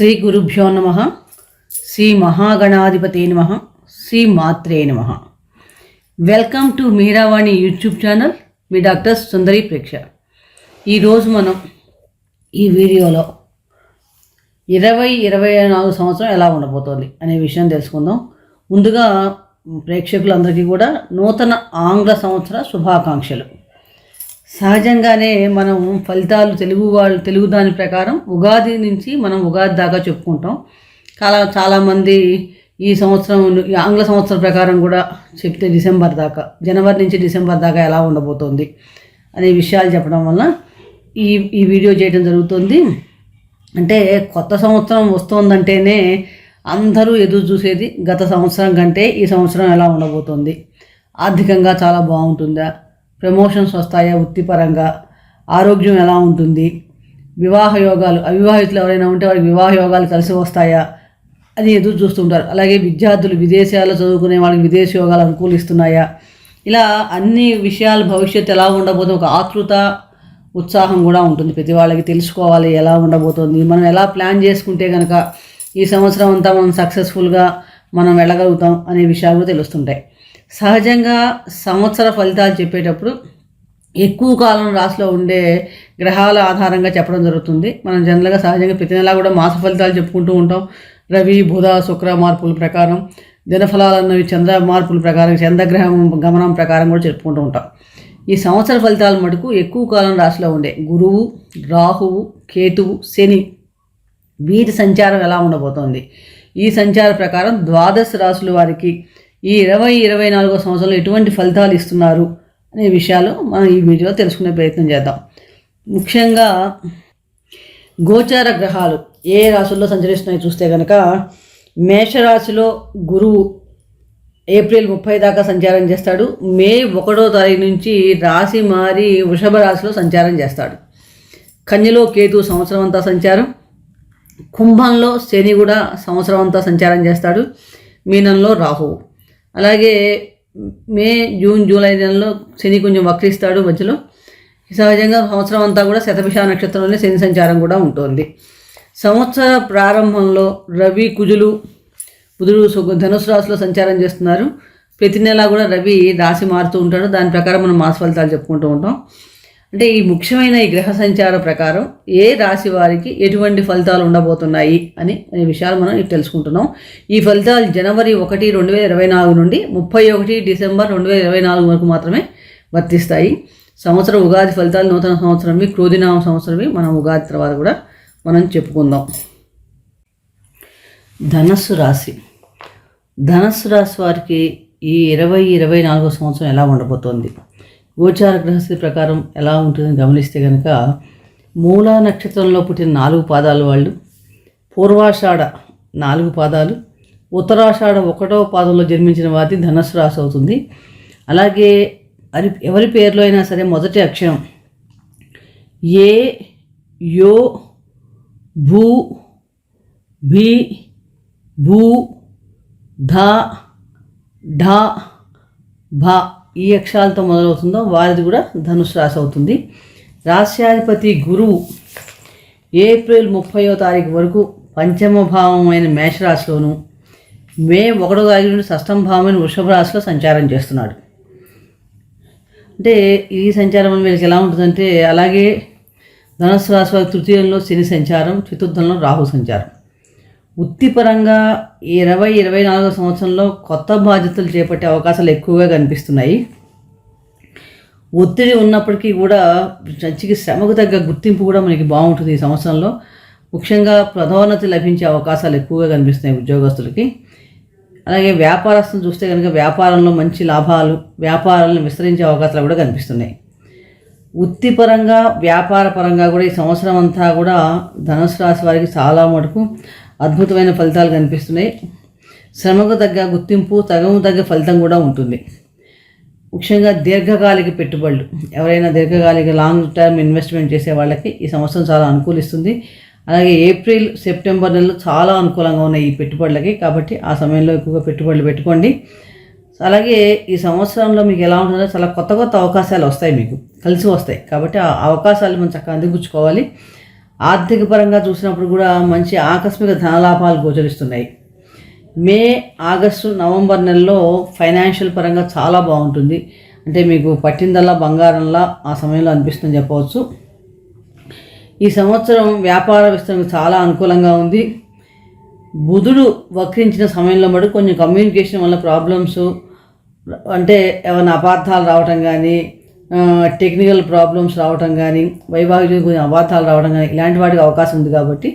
శ్రీ గురుభ్యో నమః. శ్రీ మహాగణాధిపతే నమః. శ్రీ మాత్రే నమః. Welcome to Meeravani YouTube channel. మీ డాక్టర్ సుందరి ప్రేక్ష. ఈరోజు మనం ఈ వీడియోలో 2024 సంవత్సరం ఎలా ఉండబోతోంది అనే విషయం తెలుసుకుందాం. ముందుగా ప్రేక్షకులందరికీ కూడా నూతన ఆంగ్ల సంవత్సర శుభాకాంక్షలు. సహజంగానే మనం ఫలితాలు తెలుగు దాని ప్రకారం ఉగాది నుంచి మనం ఉగాది దాకా చెప్పుకుంటాం. చాలామంది ఈ సంవత్సరం ఆంగ్ల సంవత్సరం ప్రకారం కూడా చెప్తే డిసెంబర్ దాకా, జనవరి నుంచి డిసెంబర్ దాకా ఎలా ఉండబోతోంది అనే విషయాలు చెప్పడం వల్ల ఈ వీడియో చేయడం జరుగుతుంది. అంటే కొత్త సంవత్సరం వస్తోందంటేనే అందరూ ఎదురు చూసేది గత సంవత్సరం కంటే ఈ సంవత్సరం ఎలా ఉండబోతోంది, ఆర్థికంగా చాలా బాగుంటుందా, ప్రమోషన్స్ వస్తాయా, వృత్తిపరంగా ఆరోగ్యం ఎలా ఉంటుంది, వివాహ యోగాలు, అవివాహితులు ఎవరైనా ఉంటే వారికి వివాహ యోగాలు కలిసి వస్తాయా అని ఎదురు చూస్తుంటారు. అలాగే విద్యార్థులు విదేశాల్లో చదువుకునే వాళ్ళకి విదేశీ యోగాలు అనుకూలిస్తున్నాయా, ఇలా అన్ని విషయాలు భవిష్యత్తు ఎలా ఉండబోతుంది ఒక ఆతృత ఉత్సాహం కూడా ఉంటుంది. ప్రతి వాళ్ళకి తెలుసుకోవాలి ఎలా ఉండబోతుంది, మనం ఎలా ప్లాన్ చేసుకుంటే కనుక ఈ సంవత్సరం అంతా మనం సక్సెస్ఫుల్గా మనం వెళ్ళగలుగుతాం అనే విషయాలు కూడా తెలుస్తుంటాయి. సహజంగా సంవత్సర ఫలితాలు చెప్పేటప్పుడు ఎక్కువ కాలం రాశిలో ఉండే గ్రహాల ఆధారంగా చెప్పడం జరుగుతుంది. మనం జనరల్గా సహజంగా ప్రతి నెలా కూడా మాస ఫలితాలు చెప్పుకుంటూ ఉంటాం. రవి, బుధ, శుక్ర మార్పుల ప్రకారం, దినఫలాలు అన్నవి చంద్ర మార్పుల ప్రకారం, చంద్రగ్రహం గమనం ప్రకారం కూడా చెప్పుకుంటూ ఉంటాం. ఈ సంవత్సర ఫలితాలు మటుకు ఎక్కువ కాలం రాశిలో ఉండే గురువు, రాహువు, కేతువు, శని వీటి సంచారం ఎలా ఉండబోతోంది, ఈ సంచార ప్రకారం ద్వాదశ రాశుల వారికి ఈ 2024 సంవత్సరంలో ఎటువంటి ఫలితాలు ఇస్తున్నారు అనే విషయాలు మనం ఈ వీడియోలో తెలుసుకునే ప్రయత్నం చేద్దాం. ముఖ్యంగా గోచార గ్రహాలు ఏ రాశుల్లో సంచరిస్తున్నాయో చూస్తే కనుక మేషరాశిలో గురువు ఏప్రిల్ 30 దాకా సంచారం చేస్తాడు. మే 1వ తారీఖు నుంచి రాశి మారి వృషభ రాశిలో సంచారం చేస్తాడు. కన్యలో కేతు సంవత్సరం అంతా సంచారం, కుంభంలో శని కూడా సంవత్సరం అంతా సంచారం చేస్తాడు, మీనంలో రాహువు. అలాగే మే, జూన్, జూలై నెలలో శని కొంచెం వక్రిస్తాడు మధ్యలో. సహజంగా సంవత్సరం అంతా కూడా శతభిష నక్షత్రంలోనే శని సంచారం కూడా ఉంటుంది. సంవత్సర ప్రారంభంలో రవి, కుజులు, బుధుడు ధనుసు రాశిలో సంచారం చేస్తున్నారు. ప్రతి నెల కూడా రవి రాశి మారుతూ ఉంటాడు. దాని ప్రకారం మనం మాస ఫలితాలు చెప్పుకుంటూ ఉంటాం. అంటే ఈ ముఖ్యమైన ఈ గ్రహ సంచార ప్రకారం ఏ రాశి వారికి ఎటువంటి ఫలితాలు ఉండబోతున్నాయి అనే విషయాలు మనం తెలుసుకుంటున్నాం. ఈ ఫలితాలు జనవరి 1, 2024 నుండి 31 డిసెంబర్ 2024 వరకు మాత్రమే వర్తిస్తాయి. సంవత్సరం ఉగాది ఫలితాలు నూతన సంవత్సరంవి, క్రోధినామ సంవత్సరంవి మనం ఉగాది తర్వాత కూడా మనం చెప్పుకుందాం. ధనస్సు రాశి. ధనస్సు రాశి వారికి ఈ 2024 సంవత్సరం ఎలా ఉండబోతోంది, గోచార గ్రహస్థితి ప్రకారం ఎలా ఉంటుందని గమనిస్తే కనుక మూలా నక్షత్రంలో పుట్టిన 4 పాదాలు వాళ్ళు, పూర్వాషాఢ 4 పాదాలు, ఉత్తరాషాఢ 1వ పాదంలో జన్మించిన వారి ధనస్సు రాశి అవుతుంది. అలాగే ఎవరి పేరులో అయినా సరే మొదటి అక్షరం ఏ, యో, భూ, భీ, భూ, ధ, ఢ, భ ఈ అక్షరాలతో మొదలవుతుందో వారిది కూడా ధనుసు రాశి అవుతుంది. రాశ్యాధిపతి గురువు ఏప్రిల్ 30వ తారీఖు వరకు పంచమ భావమైన మేషరాశిలోను, మే 1వ తారీఖు నుండి షష్టమ భావమైన వృషభ రాశిలో సంచారం చేస్తున్నాడు. అంటే ఈ సంచారం వీళ్ళకి ఎలా ఉంటుందంటే, అలాగే ధనుసు రాశి వారి తృతీయంలో శని సంచారం, చతుర్థంలో రాహు సంచారం. వృత్తిపరంగా 2024 సంవత్సరంలో కొత్త బాధ్యతలు చేపట్టే అవకాశాలు ఎక్కువగా కనిపిస్తున్నాయి. ఒత్తిడి ఉన్నప్పటికీ కూడా మంచికి శ్రమకు తగ్గ గుర్తింపు కూడా మనకి బాగుంటుంది ఈ సంవత్సరంలో. ముఖ్యంగా పదోన్నతి లభించే అవకాశాలు ఎక్కువగా కనిపిస్తున్నాయి ఉద్యోగస్తులకి. అలాగే వ్యాపారస్తులు చూస్తే కనుక వ్యాపారంలో మంచి లాభాలు, వ్యాపారాలను విస్తరించే అవకాశాలు కూడా కనిపిస్తున్నాయి. వృత్తిపరంగా, వ్యాపార పరంగా కూడా ఈ సంవత్సరం అంతా కూడా ధనుసు రాశి వారికి చాలా మటుకు అద్భుతమైన ఫలితాలు కనిపిస్తున్నాయి. శ్రమకు తగ్గ గుర్తింపు, తగ్గ ఫలితం కూడా ఉంటుంది. ముఖ్యంగా దీర్ఘకాలిక పెట్టుబడులు, ఎవరైనా దీర్ఘకాలిక లాంగ్ టర్మ్ ఇన్వెస్ట్మెంట్ చేసే వాళ్ళకి ఈ సంవత్సరం చాలా అనుకూలిస్తుంది. అలాగే ఏప్రిల్, సెప్టెంబర్ నెలలో చాలా అనుకూలంగా ఉన్నాయి ఈ పెట్టుబడులకి. కాబట్టి ఆ సమయంలో ఎక్కువగా పెట్టుబడులు పెట్టుకోండి. అలాగే ఈ సంవత్సరంలో మీకు ఎలా ఉంటుందో చాలా కొత్త అవకాశాలు వస్తాయి, మీకు కలిసి వస్తాయి. కాబట్టి ఆ అవకాశాలు మనం చక్కగా అందిపుచ్చుకోవాలి. ఆర్థిక పరంగా చూసినప్పుడు కూడా మంచి ఆకస్మిక ధనలాభాలు గోచరిస్తున్నాయి. మే, ఆగస్టు, నవంబర్ నెలలో ఫైనాన్షియల్ పరంగా చాలా బాగుంటుంది. అంటే మీకు పట్టిందల్లా బంగారంలా ఆ సమయంలో అనిపిస్తుందని చెప్పవచ్చు. ఈ సంవత్సరం వ్యాపార విస్తరణకు చాలా అనుకూలంగా ఉంది. బుధుడు వక్రించిన సమయంలో మటు కొంచెం కమ్యూనికేషన్ వల్ల ప్రాబ్లమ్స్, అంటే ఏమైనా అపార్థాలు రావటం కానీ, టెక్నికల్ ప్రాబ్లమ్స్ రావటం కానీ, వైవాహిక కొంచెం అపార్థాలు రావడం కానీ ఇలాంటి వాటికి అవకాశం ఉంది. కాబట్టి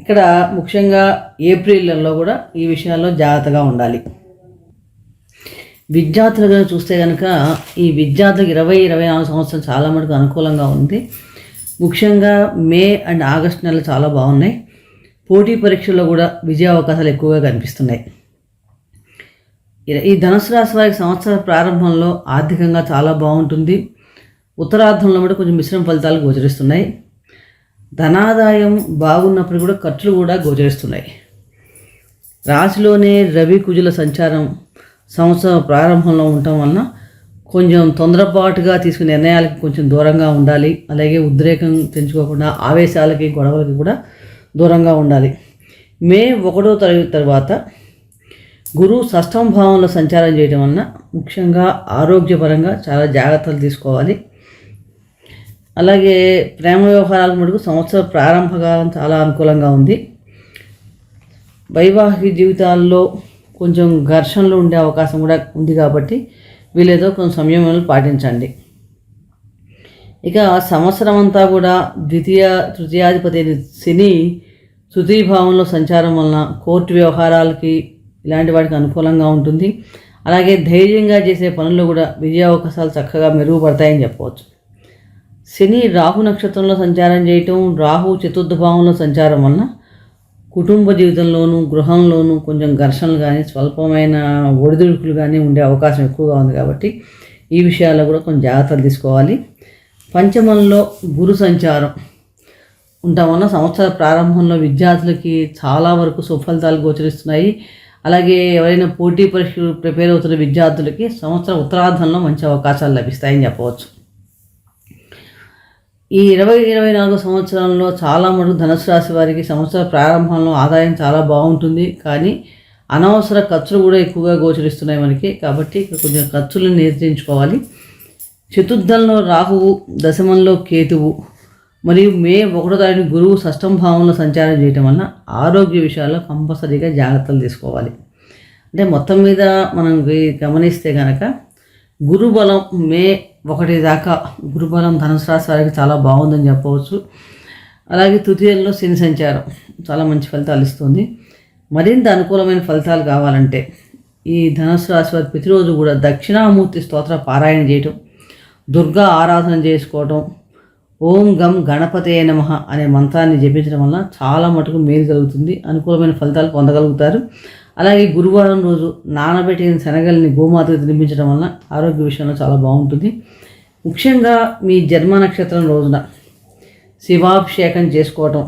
ఇక్కడ ముఖ్యంగా ఏప్రిల్ నెలలో కూడా ఈ విషయాల్లో జాగ్రత్తగా ఉండాలి. విద్యార్థులుగా చూస్తే కనుక ఈ విద్యార్థులకు 20-24 సంవత్సరం చాలా మటుకు అనుకూలంగా ఉంది. ముఖ్యంగా మే అండ్ ఆగస్టు నెలలు చాలా బాగున్నాయి. పోటీ పరీక్షల్లో కూడా విజయ అవకాశాలు ఎక్కువగా కనిపిస్తున్నాయి. ఈ ధనుసు రాశి వారికి సంవత్సర ప్రారంభంలో ఆర్థికంగా చాలా బాగుంటుంది. ఉత్తరార్ధంలో కూడా కొంచెం మిశ్రమ ఫలితాలు గోచరిస్తున్నాయి. ధనాదాయం బాగున్నప్పుడు కూడా ఖర్చులు కూడా గోచరిస్తున్నాయి. రాశిలోనే రవి కుజుల సంచారం సంవత్సరం ప్రారంభంలో ఉండటం వలన కొంచెం తొందరపాటుగా తీసుకునే నిర్ణయాలకి కొంచెం దూరంగా ఉండాలి. అలాగే ఉద్రేకం పెంచుకోకుండా ఆవేశాలకి, గొడవలకి కూడా దూరంగా ఉండాలి. మే 1వ తరగతి తర్వాత గురువు షష్టమ భావంలో సంచారం చేయడం వలన ముఖ్యంగా ఆరోగ్యపరంగా చాలా జాగ్రత్తలు తీసుకోవాలి. అలాగే ప్రేమ వ్యవహారాల మటుకు సంవత్సర ప్రారంభకాలం చాలా అనుకూలంగా ఉంది. వైవాహిక జీవితాల్లో కొంచెం ఘర్షణలు ఉండే అవకాశం కూడా ఉంది. కాబట్టి వీలేదో కొంచెం సంయమనం పాటించండి. ఇక సంవత్సరం అంతా కూడా తృతీయాధిపతి శని తృతీయ భావంలో సంచారం వలన కోర్టు వ్యవహారాలకి ఇలాంటి వాటికి అనుకూలంగా ఉంటుంది. అలాగే ధైర్యంగా చేసే పనుల్లో కూడా విజయ అవకాశాలు చక్కగా మెరుగుపడతాయని చెప్పవచ్చు. శని రాహు నక్షత్రంలో సంచారం చేయటం, రాహు చతుర్థ భావంలో సంచారం వలన కుటుంబ జీవితంలోనూ గృహంలోనూ కొంచెం ఘర్షణలు కానీ, స్వల్పమైన ఒడిదుడుకులు కానీ ఉండే అవకాశం ఎక్కువగా ఉంది. కాబట్టి ఈ విషయాల్లో కూడా కొంచెం జాగ్రత్తలు తీసుకోవాలి. పంచమంలో గురు సంచారం ఉండటం వలన సంవత్సర ప్రారంభంలో విద్యార్థులకి చాలా వరకు సుఫలితాలు గోచరిస్తున్నాయి. అలాగే ఎవరైనా పోటీ పరీక్షలు ప్రిపేర్ అవుతున్న విద్యార్థులకి సంవత్సరం ఉత్తరార్ధంలో మంచి అవకాశాలు లభిస్తాయని చెప్పవచ్చు. ఈ 2024 సంవత్సరంలో చాలా మటుకు ధనుసు రాశి వారికి సంవత్సర ప్రారంభంలో ఆదాయం చాలా బాగుంటుంది. కానీ అనవసర ఖర్చులు కూడా ఎక్కువగా గోచరిస్తున్నాయి మనకి. కాబట్టి ఇక్కడ కొంచెం ఖర్చులను నియంత్రించుకోవాలి. చతుర్థంలో రాహువు, దశమంలో కేతువు మరియు మే 1వ తారీఖు గురువు షష్టమ భావంలో సంచారం చేయటం వలన ఆరోగ్య విషయాల్లో కంపల్సరీగా జాగ్రత్తలు తీసుకోవాలి. అంటే మొత్తం మీద మనం గమనిస్తే కనుక గురుబలం మే 1 దాకా గురుబలం ధనుసు రాశి వారికి చాలా బాగుందని చెప్పవచ్చు. అలాగే తృతీయంలో శని సంచారం చాలా మంచి ఫలితాలు ఇస్తుంది. మరింత అనుకూలమైన ఫలితాలు కావాలంటే ఈ ధనుసు రాశి వారి ప్రతిరోజు కూడా దక్షిణామూర్తి స్తోత్ర పారాయణ చేయటం, దుర్గా ఆరాధన చేసుకోవటం, ఓం గం గణపతయే నమః అనే మంత్రాన్ని జపించడం వల్ల చాలా మటుకు మేలు కలుగుతుంది. అనుకూలమైన ఫలితాలు పొందగలుగుతారు. అలాగే గురువారం రోజు నానబెట్టిన శనగల్ని గోమాతకు తినిపించడం వల్ల ఆరోగ్య విషయంలో చాలా బాగుంటుంది. ముఖ్యంగా మీ జన్మ నక్షత్రం రోజున శివాభిషేకం చేసుకోవటం,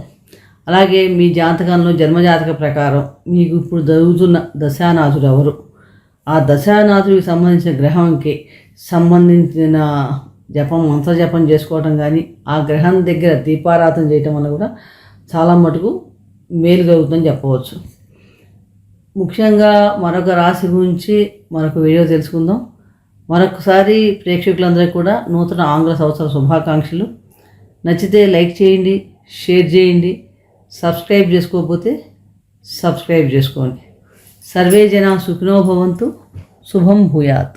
అలాగే మీ జాతకంలో జన్మజాతక ప్రకారం మీకు ఇప్పుడు జరుగుతున్న దశానాథుడు ఎవరు, ఆ దశానాథుడికి సంబంధించిన గ్రహంకి సంబంధించిన మంత్ర జపం చేసుకోవటం కానీ, ఆ గ్రహం దగ్గర దీపారాధన చేయటం వల్ల కూడా చాలా మటుకు మేలు కలుగుతుందని చెప్పవచ్చు. ముఖ్యంగా మరొక రాశి గురించి మరొక వీడియో తెలుసుకుందాం. మరొకసారి ప్రేక్షకులందరికీ కూడా నూతన ఆంగ్ల సంవత్సర శుభాకాంక్షలు. నచ్చితే లైక్ చేయండి, షేర్ చేయండి, సబ్స్క్రైబ్ చేసుకోకపోతే సబ్స్క్రైబ్ చేసుకోండి. సర్వే జనా సుఖినో భవంతు. శుభం భూయాత్.